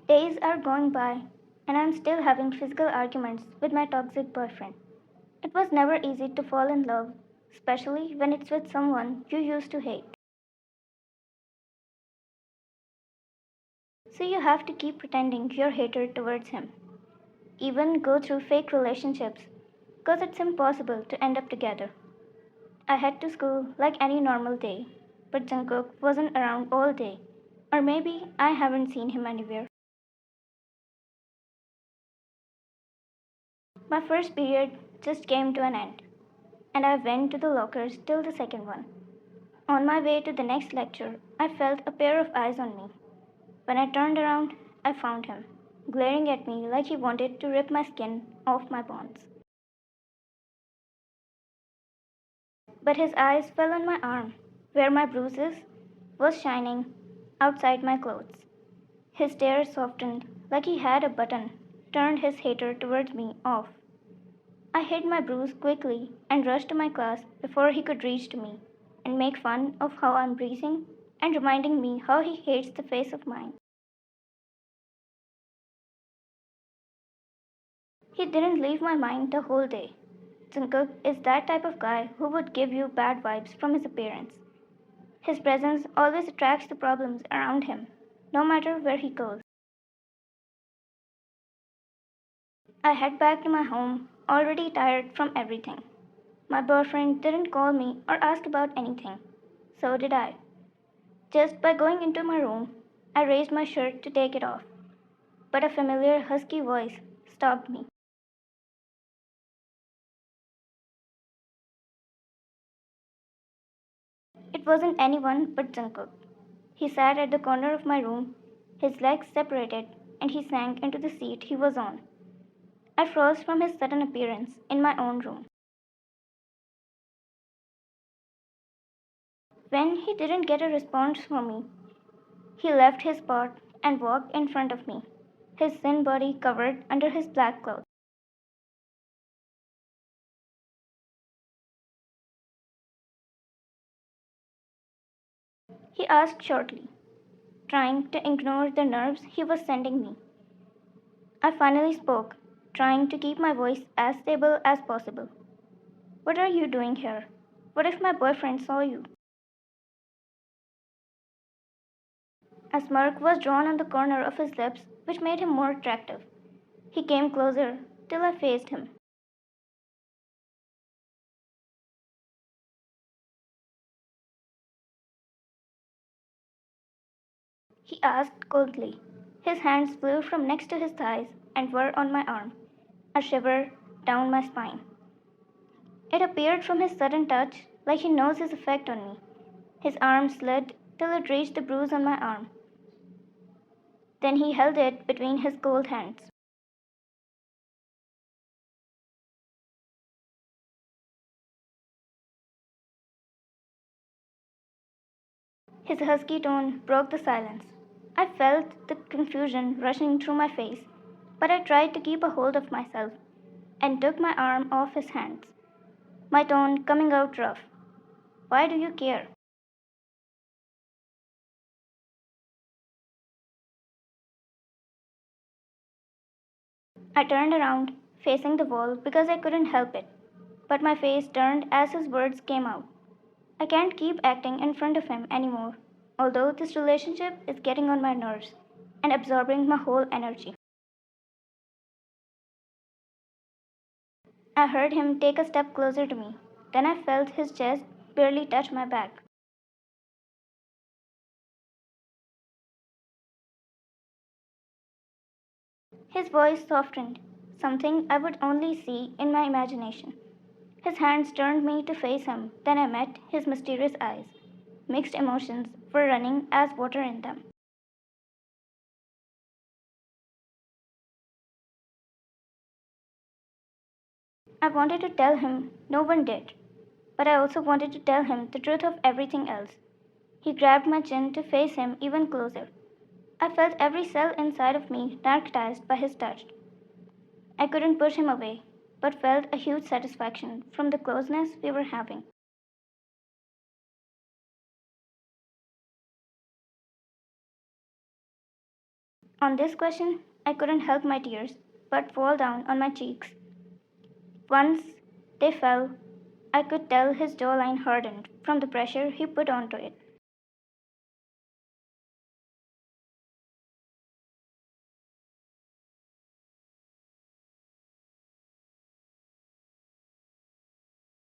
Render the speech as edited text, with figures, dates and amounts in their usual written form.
Days are going by, and I'm still having physical arguments with my toxic boyfriend. It was never easy to fall in love, especially when it's with someone you used to hate. So you have to keep pretending you're hatred towards him. Even go through fake relationships, because it's impossible to end up together. I head to school like any normal day, but Jungkook wasn't around all day. Or maybe I haven't seen him anywhere. My first period just came to an end, and I went to the lockers till the second one. On my way to the next lecture, I felt a pair of eyes on me. When I turned around, I found him, glaring at me like he wanted to rip my skin off my bones. But his eyes fell on my arm, where my bruises was shining outside my clothes. His stare softened like he had a button, turned his hater towards me off. I hid my bruise quickly and rushed to my class before he could reach to me and make fun of how I'm breathing and reminding me how he hates the face of mine. He didn't leave my mind the whole day. Jungkook is that type of guy who would give you bad vibes from his appearance. His presence always attracts the problems around him, no matter where he goes. I head back to my home, already tired from everything. My boyfriend didn't call me or ask about anything. So did I. Just by going into my room, I raised my shirt to take it off. But a familiar husky voice stopped me. It wasn't anyone but Jungkook. He sat at the corner of my room, his legs separated, and he sank into the seat he was on. I froze from his sudden appearance in my own room. When he didn't get a response from me, he left his spot and walked in front of me, his thin body covered under his black clothes. He asked shortly, trying to ignore the nerves he was sending me. I finally spoke, trying to keep my voice as stable as possible. What are you doing here? What if my boyfriend saw you? A smirk was drawn on the corner of his lips, which made him more attractive. He came closer till I faced him. He asked coldly. His hands flew from next to his thighs and were on my arm, a shiver down my spine. It appeared from his sudden touch like he knows his effect on me. His arm slid till it reached the bruise on my arm. Then he held it between his cold hands. His husky tone broke the silence. I felt the confusion rushing through my face, but I tried to keep a hold of myself and took my arm off his hands, my tone coming out rough. Why do you care? I turned around, facing the wall because I couldn't help it, but my face turned as his words came out. I can't keep acting in front of him anymore, although this relationship is getting on my nerves and absorbing my whole energy. I heard him take a step closer to me. Then I felt his chest barely touch my back. His voice softened, something I would only see in my imagination. His hands turned me to face him, then I met his mysterious eyes. Mixed emotions were running as water in them. I wanted to tell him no one did, but I also wanted to tell him the truth of everything else. He grabbed my chin to face him even closer. I felt every cell inside of me narcotized by his touch. I couldn't push him away, but felt a huge satisfaction from the closeness we were having. On this question, I couldn't help my tears but fall down on my cheeks. Once they fell, I could tell his jawline hardened from the pressure he put onto it.